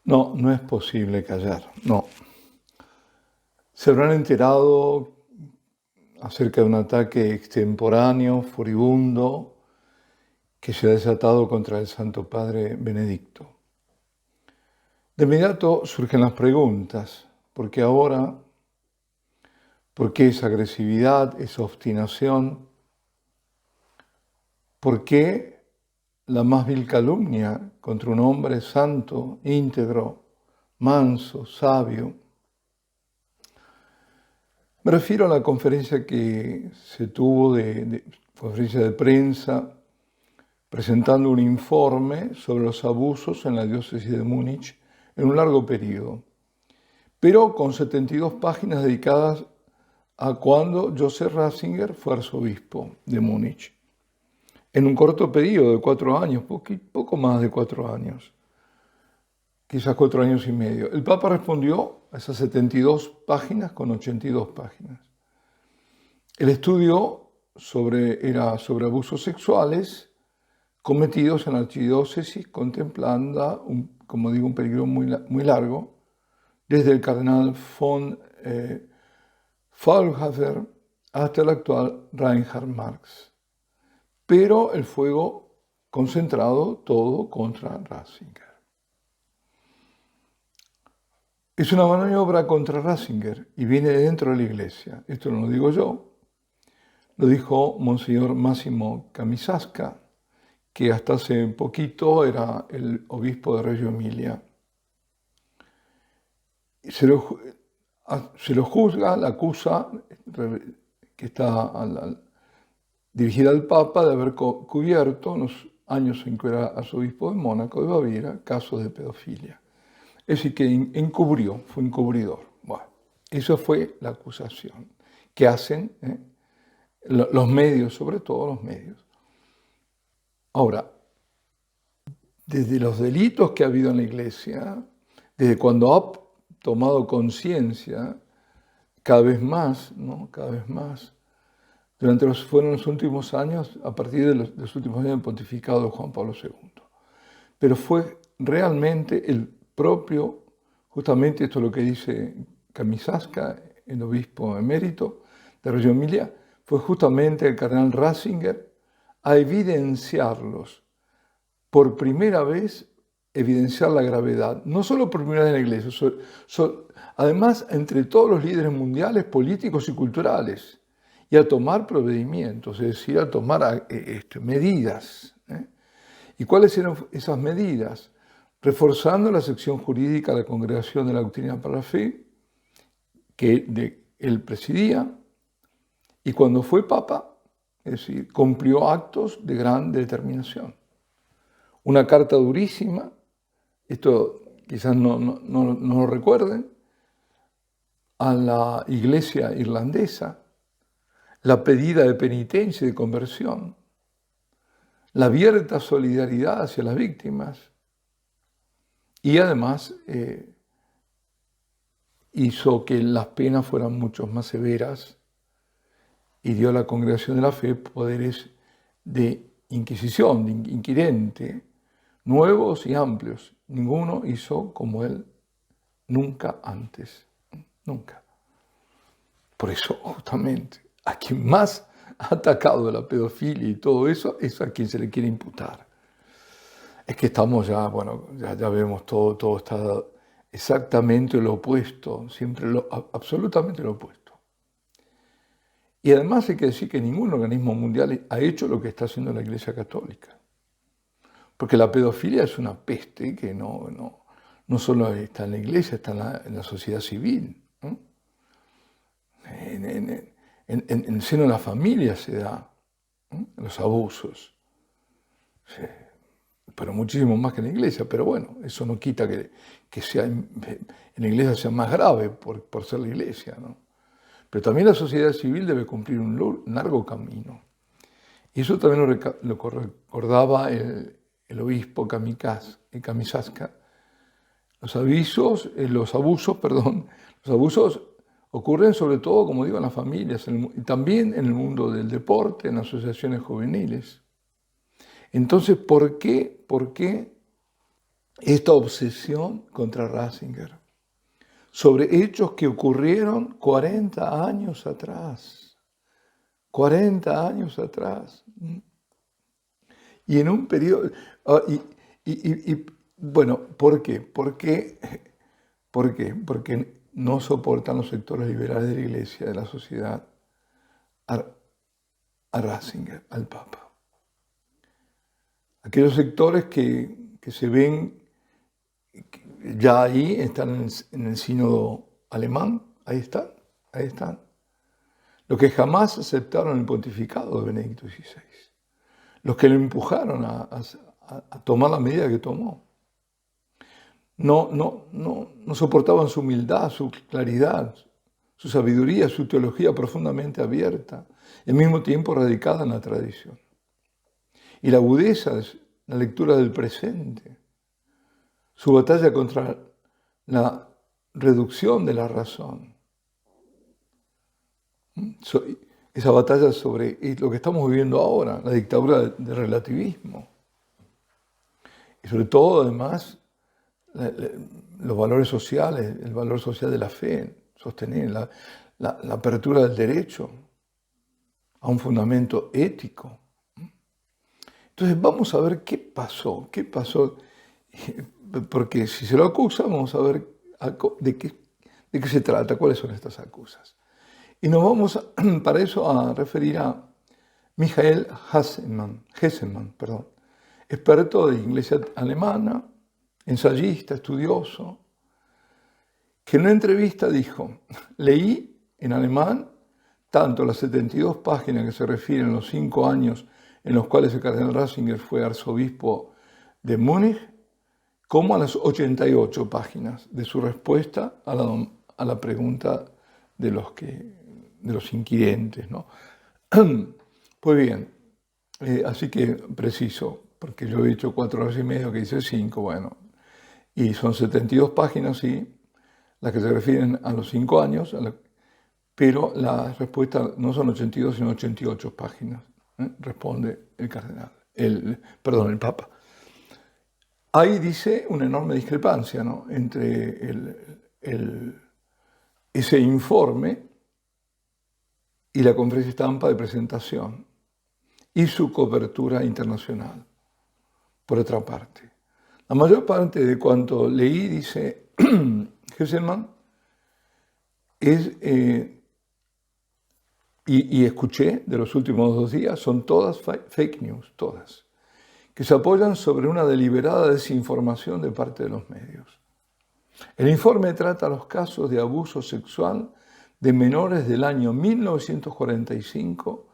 No, no es posible callar, no. Se habrán enterado acerca de un ataque extemporáneo, furibundo, que se ha desatado contra el Santo Padre Benedicto. De inmediato surgen las preguntas: ¿por qué ahora? ¿Por qué esa agresividad, esa obstinación? ¿Por qué la más vil calumnia contra un hombre santo, íntegro, manso, sabio? Me refiero a la conferencia que se tuvo, conferencia de prensa, presentando un informe sobre los abusos en la diócesis de Múnich en un largo periodo, pero con 72 páginas dedicadas a cuando Joseph Ratzinger fue arzobispo de Múnich, en un corto periodo de 4 años, poco más de 4 años, quizás 4 años y medio. El Papa respondió a esas 72 páginas con 82 páginas. El estudio era sobre abusos sexuales cometidos en la archidiócesis, contemplando, un periodo muy largo, desde el cardenal von Faulhaber hasta el actual Reinhard Marx. Pero el fuego concentrado todo contra Ratzinger. Es una maniobra contra Ratzinger y viene de dentro de la Iglesia. Esto no lo digo yo, lo dijo Monseñor Massimo Camisasca, que hasta hace poquito era el obispo de Reggio Emilia. Se lo juzga, la acusa, que está dirigida al Papa, de haber cubierto en los años en que era arzobispo de Mónaco, de Baviera, casos de pedofilia. Es decir, que encubrió, fue encubridor. Bueno, eso fue la acusación que hacen los medios, sobre todo los medios. Ahora, desde los delitos que ha habido en la Iglesia, desde cuando ha tomado conciencia, cada vez más, fueron los últimos años, a partir de los últimos años del pontificado de Juan Pablo II. Pero fue realmente el propio, justamente esto es lo que dice Camisasca, el obispo emérito de Reggio Emilia, fue justamente el cardenal Ratzinger a evidenciarlos. Por primera vez, evidenciar la gravedad, no solo por primera vez en la Iglesia, además entre todos los líderes mundiales, políticos y culturales, y a tomar procedimientos, es decir, a tomar medidas. ¿Y cuáles eran esas medidas? Reforzando la sección jurídica de la Congregación de la Doctrina para la Fe, que él presidía, y cuando fue Papa, es decir, cumplió actos de gran determinación. Una carta durísima, esto quizás no lo recuerden, a la Iglesia irlandesa, la pedida de penitencia y de conversión, la abierta solidaridad hacia las víctimas, y además hizo que las penas fueran mucho más severas y dio a la Congregación de la Fe poderes de inquisición, de inquirente, nuevos y amplios. Ninguno hizo como él nunca antes, nunca. Por eso, justamente, a quien más ha atacado la pedofilia y todo eso es a quien se le quiere imputar. Es que estamos ya, ya vemos todo está exactamente lo opuesto, siempre absolutamente lo opuesto. Y además hay que decir que ningún organismo mundial ha hecho lo que está haciendo la Iglesia Católica. Porque la pedofilia es una peste que no solo está en la Iglesia, está en la sociedad civil. En el seno de la familia se da los abusos. Sí, pero muchísimo más que en la Iglesia. Pero bueno, eso no quita que sea en la Iglesia sea más grave por ser la Iglesia, ¿no? Pero también la sociedad civil debe cumplir un largo camino. Y eso también lo recordaba el obispo Camisasca. Los abusos ocurren sobre todo, como digo, en las familias, y también en el mundo del deporte, en asociaciones juveniles. Entonces, ¿por qué esta obsesión contra Ratzinger sobre hechos que ocurrieron 40 años atrás. 40 años atrás. Y en un periodo... bueno, ¿por qué? ¿Por qué? Porque no soportan los sectores liberales de la Iglesia, de la sociedad, a Ratzinger, al Papa. Aquellos sectores que se ven ya ahí, están en el sínodo alemán, ahí están. Los que jamás aceptaron el pontificado de Benedicto XVI. Los que lo empujaron a tomar la medida que tomó. No soportaban su humildad, su claridad, su sabiduría, su teología profundamente abierta, y al mismo tiempo radicada en la tradición. Y la agudeza de la lectura del presente, su batalla contra la reducción de la razón. Esa batalla sobre lo que estamos viviendo ahora, la dictadura del relativismo. Y sobre todo, además, los valores sociales, el valor social de la fe, sostener la apertura del derecho a un fundamento ético. Entonces vamos a ver qué pasó, porque si se lo acusa, vamos a ver de qué se trata, cuáles son estas acusas. Y nos vamos para eso a referir a Michael Hessemann, experto de iglesia alemana, ensayista, estudioso, que en una entrevista dijo: leí en alemán tanto las 72 páginas que se refieren a los 5 años en los cuales el cardenal Ratzinger fue arzobispo de Múnich, como a las 88 páginas de su respuesta a la pregunta de los inquirentes, ¿no? Pues bien, así que preciso, porque yo he dicho 4 horas y media, que dice 5, bueno, y son 72 páginas, sí, las que se refieren a los 5 años, pero la respuesta no son 82, sino 88 páginas, responde el cardenal, el Papa. Ahí dice una enorme discrepancia, ¿no?, entre ese informe y la conferencia estampa de presentación y su cobertura internacional, por otra parte. La mayor parte de cuanto leí, dice Hessemann, y escuché de los últimos 2 días, son todas fake news, todas, que se apoyan sobre una deliberada desinformación de parte de los medios. El informe trata los casos de abuso sexual de menores del año 1945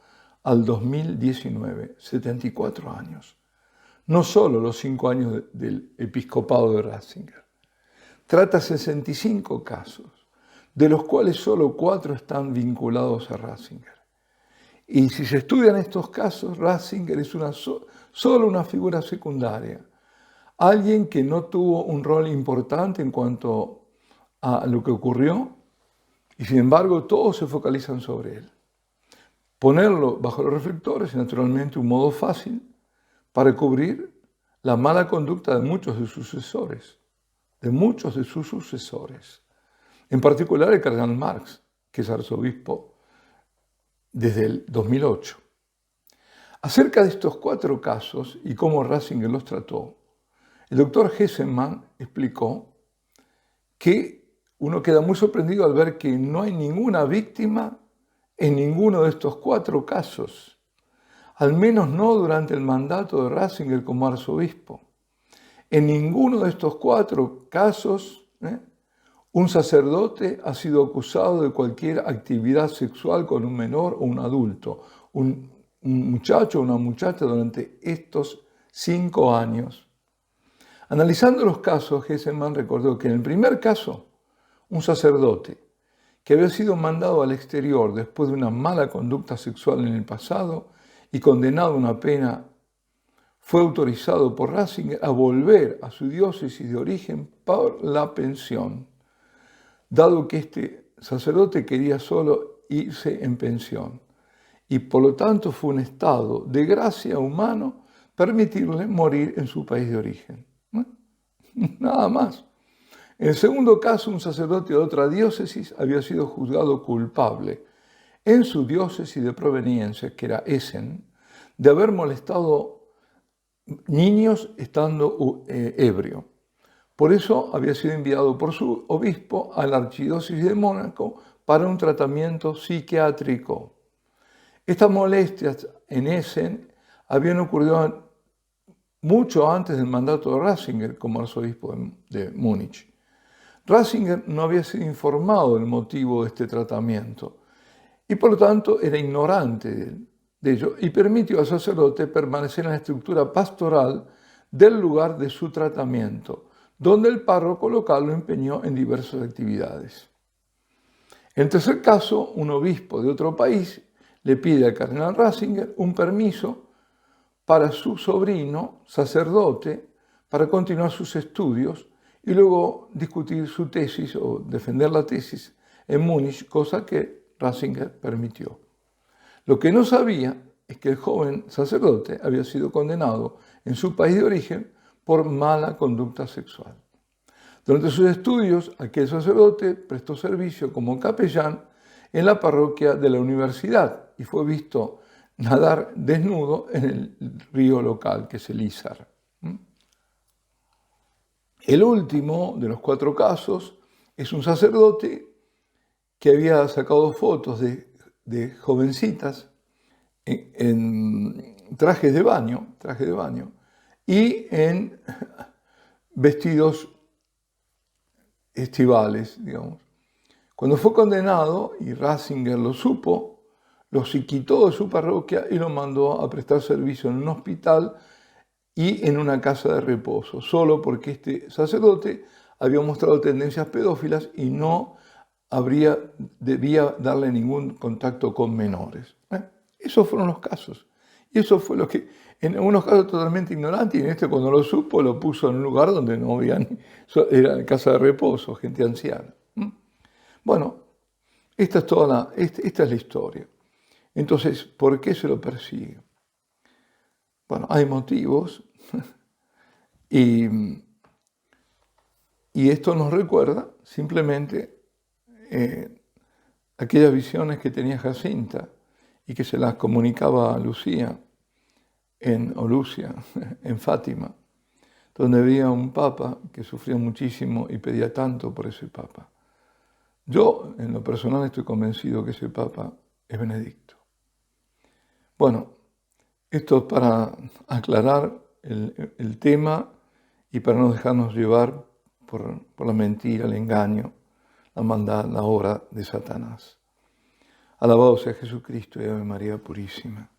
al 2019, 74 años. No solo los 5 años del episcopado de Ratzinger. Trata 65 casos, de los cuales solo 4 están vinculados a Ratzinger. Y si se estudian estos casos, Ratzinger es solo una figura secundaria, alguien que no tuvo un rol importante en cuanto a lo que ocurrió, y sin embargo todos se focalizan sobre él. Ponerlo bajo los reflectores es naturalmente un modo fácil para cubrir la mala conducta de muchos de sus sucesores, en particular el cardenal Marx, que es arzobispo desde el 2008. Acerca de estos 4 casos y cómo Ratzinger los trató, el doctor Hessemann explicó que uno queda muy sorprendido al ver que no hay ninguna víctima en ninguno de estos 4 casos, al menos no durante el mandato de Ratzinger como arzobispo. En ninguno de estos 4 casos, un sacerdote ha sido acusado de cualquier actividad sexual con un menor o un adulto, un muchacho o una muchacha durante estos 5 años. Analizando los casos, Hessemann recordó que en el primer caso, un sacerdote que había sido mandado al exterior después de una mala conducta sexual en el pasado y condenado a una pena, fue autorizado por Ratzinger a volver a su diócesis de origen por la pensión, dado que este sacerdote quería solo irse en pensión, y por lo tanto fue un estado de gracia humano permitirle morir en su país de origen. nada más. En el segundo caso, un sacerdote de otra diócesis había sido juzgado culpable en su diócesis de proveniencia, que era Essen, de haber molestado niños estando ebrio. Por eso había sido enviado por su obispo a la archidiócesis de Mónaco para un tratamiento psiquiátrico. Estas molestias en Essen habían ocurrido mucho antes del mandato de Ratzinger como arzobispo de Múnich. Ratzinger no había sido informado del motivo de este tratamiento y por lo tanto era ignorante de ello y permitió al sacerdote permanecer en la estructura pastoral del lugar de su tratamiento, donde el párroco local lo empeñó en diversas actividades. En tercer caso, un obispo de otro país le pide al cardenal Ratzinger un permiso para su sobrino, sacerdote, para continuar sus estudios y luego discutir su tesis o defender la tesis en Múnich, cosa que Ratzinger permitió. Lo que no sabía es que el joven sacerdote había sido condenado en su país de origen por mala conducta sexual. Durante sus estudios, aquel sacerdote prestó servicio como capellán en la parroquia de la universidad y fue visto nadar desnudo en el río local, que es el Isar. El último de los 4 casos es un sacerdote que había sacado fotos de jovencitas en trajes de baño y en vestidos estivales, digamos. Cuando fue condenado, y Ratzinger lo supo, lo quitó de su parroquia y lo mandó a prestar servicio en un hospital y en una casa de reposo, solo porque este sacerdote había mostrado tendencias pedófilas y no debía darle ningún contacto con menores. Esos fueron los casos. Y eso fue lo que, en algunos casos totalmente ignorante, y en este cuando lo supo lo puso en un lugar donde no había era casa de reposo, gente anciana. Bueno, esta es la historia. Entonces, ¿por qué se lo persigue? Bueno, hay motivos y esto nos recuerda simplemente aquellas visiones que tenía Jacinta y que se las comunicaba a Lucía o Lucia en Fátima, donde había un papa que sufría muchísimo y pedía tanto por ese papa. Yo, en lo personal, estoy convencido que ese papa es Benedicto. Bueno, esto es para aclarar el tema y para no dejarnos llevar por la mentira, el engaño, la maldad, la obra de Satanás. Alabado sea Jesucristo y Ave María Purísima.